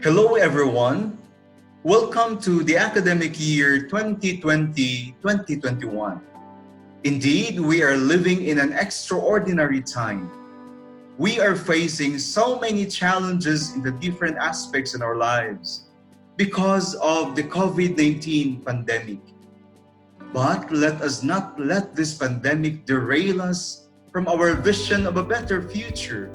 Hello, everyone. Welcome to the academic year 2020-2021. Indeed, we are living in an extraordinary time. We are facing so many challenges in the different aspects in our lives because of the COVID-19 pandemic. But let us not let this pandemic derail us from our vision of a better future.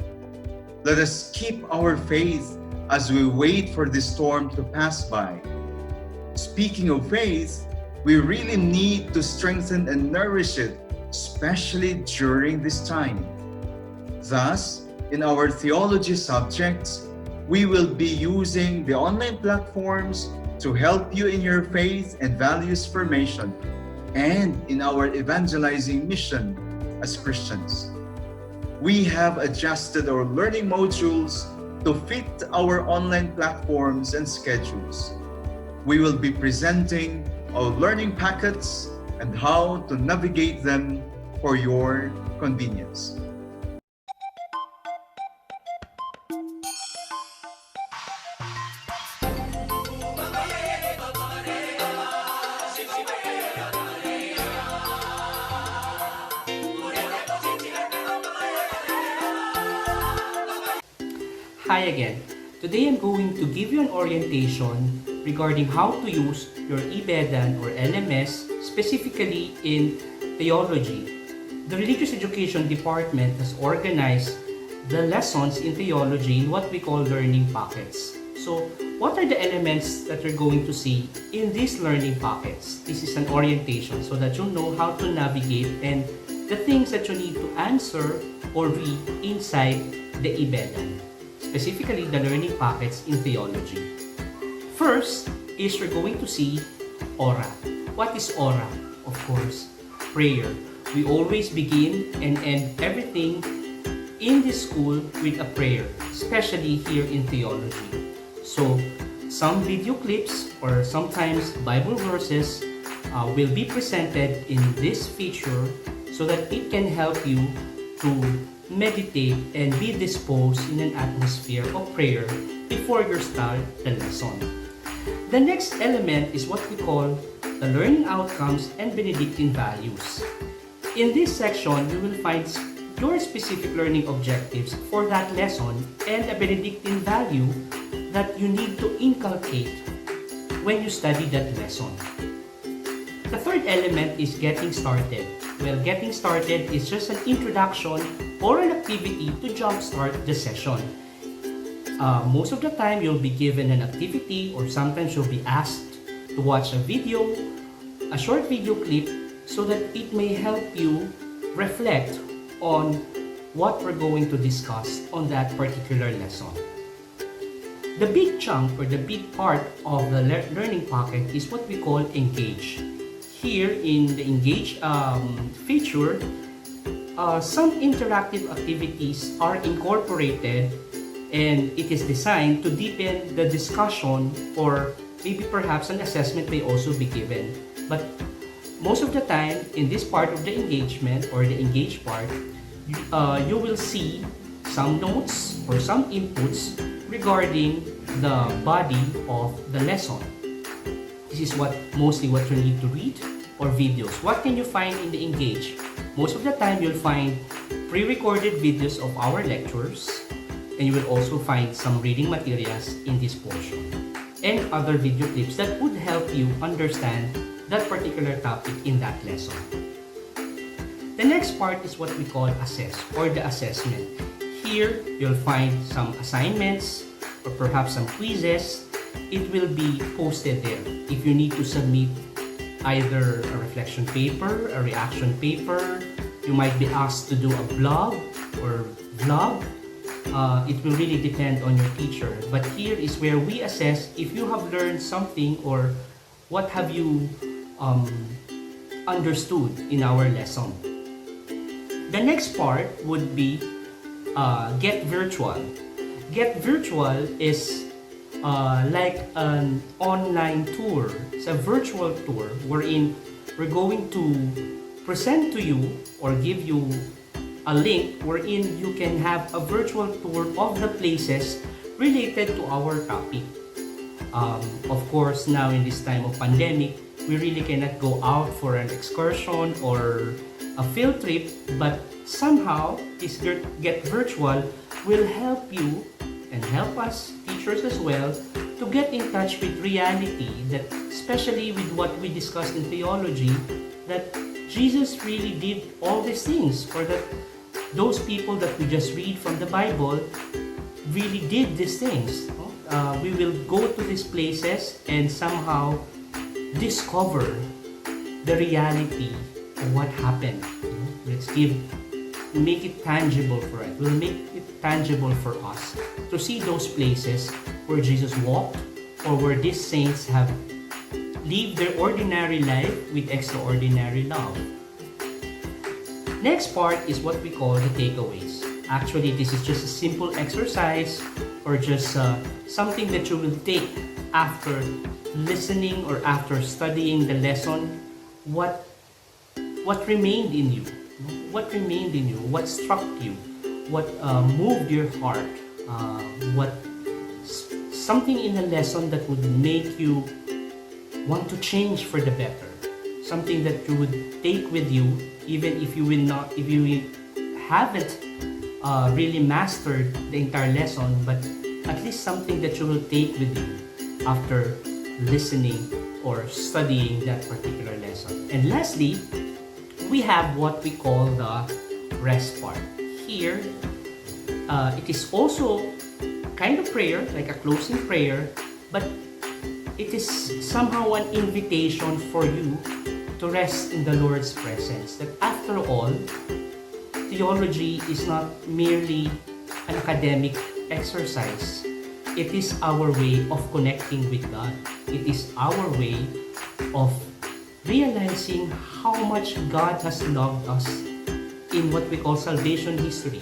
Let us keep our faith as we wait for the storm to pass by. Speaking of faith, we really need to strengthen and nourish it, especially during this time. Thus, in our theology subjects, we will be using the online platforms to help you in your faith and values formation and in our evangelizing mission as Christians. We have adjusted our learning modules to fit our online platforms and schedules. We will be presenting our learning packets and how to navigate them for your convenience. Hi again. Today I'm going to give you an orientation regarding how to use your EBEDAN or LMS specifically in theology. The Religious Education Department has organized the lessons in theology in what we call learning pockets. So, what are the elements that you're going to see in these learning pockets? This is an orientation so that you'll know how to navigate and the things that you need to answer or read inside the EBEDAN. Specifically the learning pockets in theology. First is you're going to see aura. What is aura? Of course, prayer. We always begin and end everything in this school with a prayer, especially here in theology. So, some video clips or sometimes Bible verses will be presented in this feature so that it can help you to meditate and be disposed in an atmosphere of prayer before you start the lesson. The next element is what we call the learning outcomes and Benedictine values. In this section, you will find your specific learning objectives for that lesson and a Benedictine value that you need to inculcate when you study that lesson. The third element is getting started. Well, getting started is just an introduction or an activity to jumpstart the session. Most of the time, you'll be given an activity or sometimes you'll be asked to watch a video, a short video clip, so that it may help you reflect on what we're going to discuss on that particular lesson. The big chunk or the big part of the learning pocket is what we call engage. Here in the engage feature, some interactive activities are incorporated and it is designed to deepen the discussion or maybe perhaps an assessment may also be given. But most of the time in this part of the engagement or the engage part, you will see some notes or some inputs regarding the body of the lesson. This is mostly what you need to read or videos. What can you find in the engage? Most of the time you'll find pre-recorded videos of our lectures and you will also find some reading materials in this portion and other video clips that would help you understand that particular topic in that lesson. The next part is what we call assess or the assessment. Here you'll find some assignments or perhaps some quizzes. It will be posted there. If you need to submit either a reflection paper, a reaction paper, you might be asked to do a blog or vlog. It will really depend on your teacher. But here is where we assess if you have learned something or what have you understood in our lesson. The next part would be Get Virtual. Get Virtual is like an online tour. It's a virtual tour wherein we're going to present to you or give you a link wherein you can have a virtual tour of the places related to our topic. Of course, now in this time of pandemic, we really cannot go out for an excursion or a field trip, but somehow this Get Virtual will help you and help us teachers as well to get in touch with reality, that especially with what we discussed in theology, that Jesus really did all these things, or that those people that we just read from the Bible really did these things. We will go to these places and somehow discover the reality of what happened. Let's make it tangible for us. We'll make it tangible for us to see those places where Jesus walked, or where these saints have lived their ordinary life with extraordinary love. Next part is what we call the takeaways. Actually, this is just a simple exercise, or just something that you will take after listening or after studying the lesson. What remained in you? What remained in you? What struck you? What moved your heart? Something in the lesson that would make you want to change for the better. Something that you would take with you, even if you haven't really mastered the entire lesson, but at least something that you will take with you after listening or studying that particular lesson. And lastly, we have what we call the rest part. Here, it is also kind of prayer, like a closing prayer, but it is somehow an invitation for you to rest in the Lord's presence. That after all, theology is not merely an academic exercise. It is our way of connecting with God. It is our way of realizing how much God has loved us in what we call salvation history.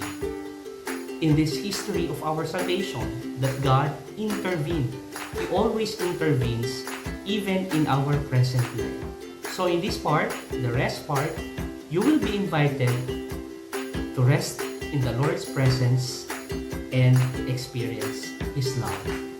In this history of our salvation, that God intervened. He always intervenes, even in our present life. So in this part, the rest part, you will be invited to rest in the Lord's presence and experience His love.